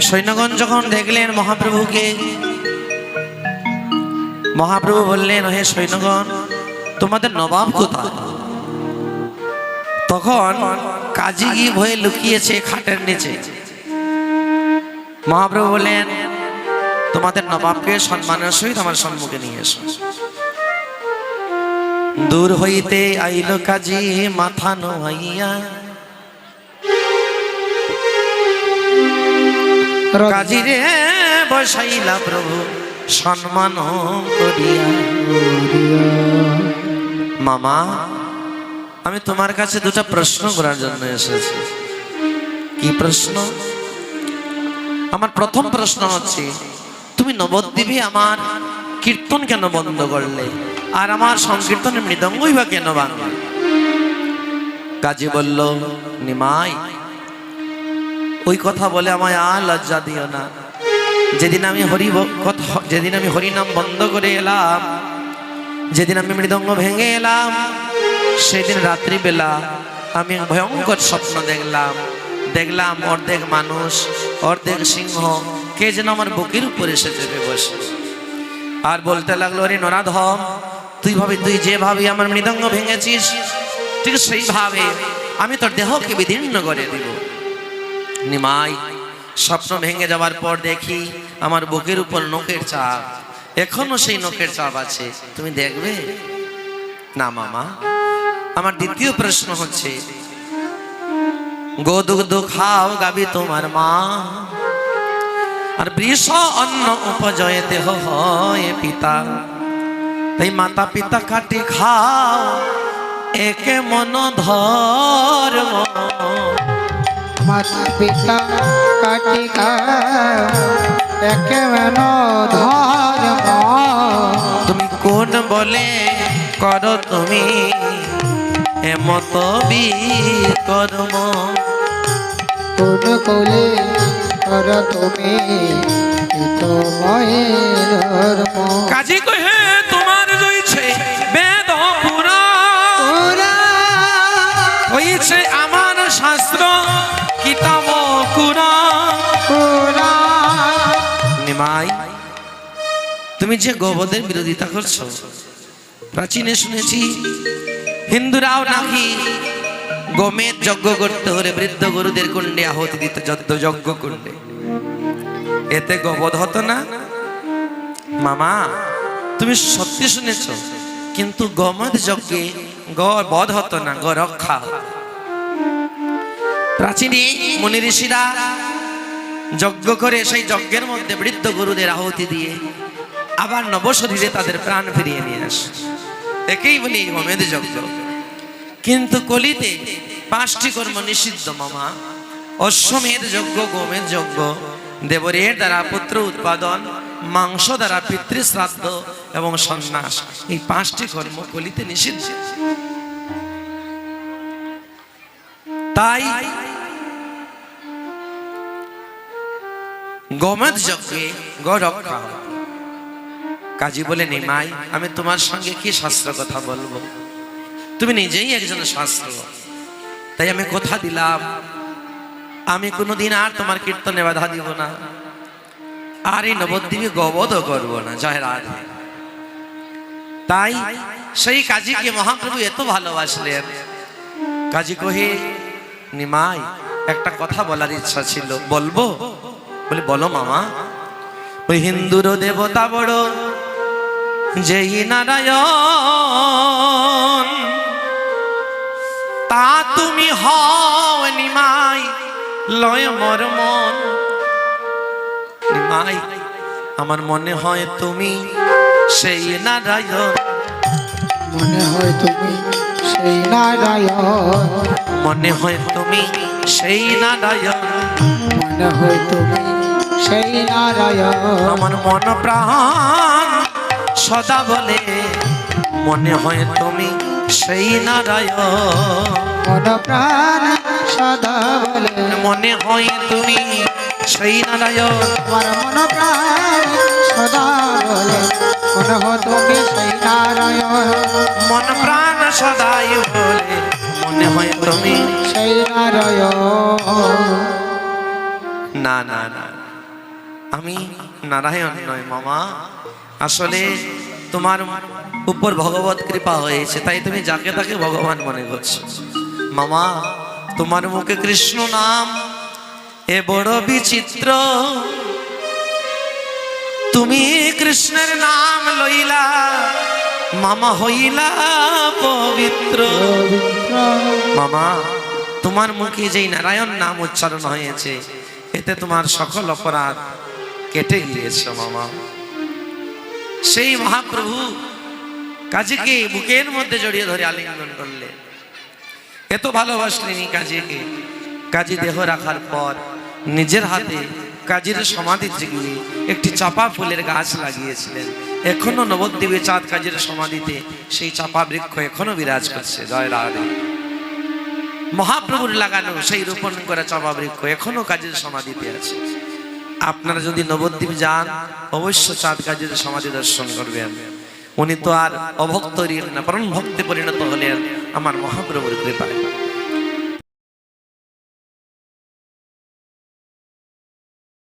সৈন্যগণ যখন দেখলেন মহাপ্রভুকে, মহাপ্রভু বললেন, হে সৈন্যগণ, তোমাদের নবাব কোথায়? তখন কাজী গিয়ে ভয়ে লুকিয়েছে খাটের নিচে। মহাপ্রভু বললেন, তোমাদের নবাবকে সম্মানের সহিত আমার সম্মুখে নিয়ে এসো। দূর হইতে আইল কাজী মাথা নোয়াইয়া, কাজী রে বসাইলা প্রভু সম্মান করিয়া। মামা, আমি তোমার কাছে দুটা প্রশ্ন করার জন্য এসেছি। কি প্রশ্ন? আমার প্রথম প্রশ্ন হচ্ছে, তুমি নবদ্বীপে আমার কীর্তন কেন বন্ধ করলে, আর আমার সংকীর্তনের মৃদঙ্গই বা কেন ভাঙলে? কাজী বলল, নিমাই, ওই কথা বলে আমায় আর লজ্জা দিও না। যেদিন আমি হরিনাম বন্ধ করে এলাম, যেদিন আমি মৃদঙ্গ ভেঙে এলাম, সেদিন রাত্রিবেলা আমি ভয়ঙ্কর স্বপ্ন দেখলাম অর্ধেক মানুষ অর্ধেক সিংহ কে যেন আমার বুকের উপর এসে চেপে বসে আর বলতে লাগলো, রে নরাধম, তুই যেভাবে আমার মৃদঙ্গ ভেঙেছিস, ঠিক সেইভাবে আমি তোর দেহকে বিদীর্ণ করে দিব। নিমাই, স্বপ্ন ভেঙে যাওয়ার পর দেখি আমার বুকের উপর নখের চাপ, এখনো সেই নখের চাপ আছে, তুমি দেখবে না? মামা, আমার দ্বিতীয় প্রশ্ন হচ্ছে, গোদুগ্ধ খাও গাবি তোমার মা, আর বৃষ অন্ন উপজয়তে হয় পিতা, তাই মাতা পিতা কাটি খাও একে মন ধর্ম। মাতা পিতা কাটি খাও একে মন ধর্ম। তুমি কোন বলে করো তুমি এমত বিকর্ম, কোন কোলে কর তুমি ধর্ম। কাজী কহে তোমার রয়েছে বেদ পুরাণ, হয়েছে আমার শাস্ত্র কিতাব কুরআন। নিমাই, তুমি যে গোবধের বিরোধিতা করছো, প্রাচীনে শুনেছি হিন্দুরাও নাকি গোমেদ যজ্ঞ করতে হলে বৃদ্ধ গরুদের কুণ্ডে আহুতি দিত, যজ্ঞ কুণ্ডে, এতে গোবধ হতো না। মামা, তুমি সত্যি শুনেছ, কিন্তু গোমেদ যজ্ঞে বধ হতো না, গো রক্ষা। প্রাচীনে মুনি ঋষিরা যজ্ঞ করে সেই যজ্ঞের মধ্যে বৃদ্ধ গরুদের আহুতি দিয়ে আবার নবশরীরে তাদের প্রাণ ফিরিয়ে নিয়ে আসে, একেই বলি গোমেদ যজ্ঞ। কিন্তু কলিতে 5টি কর্ম নিষিদ্ধ মামা, অশ্বমেধ যজ্ঞ, গোমেদ যজ্ঞ, দেবরের দ্বারা পুত্র উৎপাদন, মাংস দ্বারা পিতৃশ্রাদ্ধ এবং সন্ন্যাস, এই 5টি কর্ম কলিতে নিষিদ্ধ। তাই গোমেদ যজ্ঞে গো রক্ষা। কাজী বলে, নিমাই, আমি তোমার সঙ্গে কি শাস্ত্র কথা বলবো, তুমি নিজেই একজন শাস্ত্র, তাই আমি কথা দিলাম, আমি কোনোদিন আর তোমার কীর্তনে বাধা দিব না, আর এই নবদ্বীপে গোবধ করবো না। জয় রাধে। তাই সেই কাজীকে মহাপ্রভু এত ভালোবাসলেন। কাজী কহে, নিমাই, একটা কথা বলার ইচ্ছা ছিল, বলবো? বলে, বলো মামা। ওই হিন্দুর দেবতা বড় যেই নারায়ণ, তা তুমি হও নিমাই লয় মোর মন। নিমাই, আমার মনে হয় তুমি সেই নারায়ণ, মনে হয় তুমি সেই নারায়ণ, মনে হয় তুমি সেই নারায়ণ, মনে হয় তুমি সেই নারায়ণ। আমার মন প্রাণ সদা বলে, মনে হয় তুমি সেই নারায়ণ, মন প্রাণ সদা বলে, মনে হয় তুমি সেই নারায়ণ, আমার মন প্রাণ সদা বলে, মনে হয় তুমি সেই নারায়ণ, মন প্রাণ সদাই বলে, মনে হয় তুমি সেই নারায়ণ। না না না আমি নারায়ণ নয় মামা, আসলে তোমার উপর ভগবত কৃপা হয়েছে, তাই তুমি যাকে তাকে ভগবান মনে করছো। মামা, তোমার মুখে কৃষ্ণ নাম এ বড় বিচিত্র, তুমি কৃষ্ণের নাম লইলা মামা হইলা পবিত্র। মামা, তোমার মুখে যেই নারায়ণ নাম উচ্চারণ হয়েছে, এতে তোমার সকল অপরাধ কেটে গিয়েছে মামা। সেই মহাপ্রভু কাজীকে বুকের মধ্যে জড়িয়ে ধরে আলিঙ্গন করলে, এত ভালোবাসলেন কাজীকে। কাজী দেহ রাখার পর নিজের হাতে কাজীর সমাধিতে গিয়ে একটি চাপা ফুলের গাছ লাগিয়েছিলেন। এখনো নবদ্বীপে চাঁদ কাজীর সমাধিতে সেই চাপা বৃক্ষ এখনো বিরাজ করছে। জয় রাধে। মহাপ্রভুর লাগানো সেই রোপণ করা চাপা বৃক্ষ এখনো কাজীর সমাধিতে আছে। আপনারা যদি নবদ্বীপ যান, অবশ্য চাঁদ কাজীর সমাধি দর্শন করবেন। উনি তো আর অভক্ত হলেন না, পরম ভক্তে পরিণত হলেন আমার মহাপ্রভুর কৃপায়।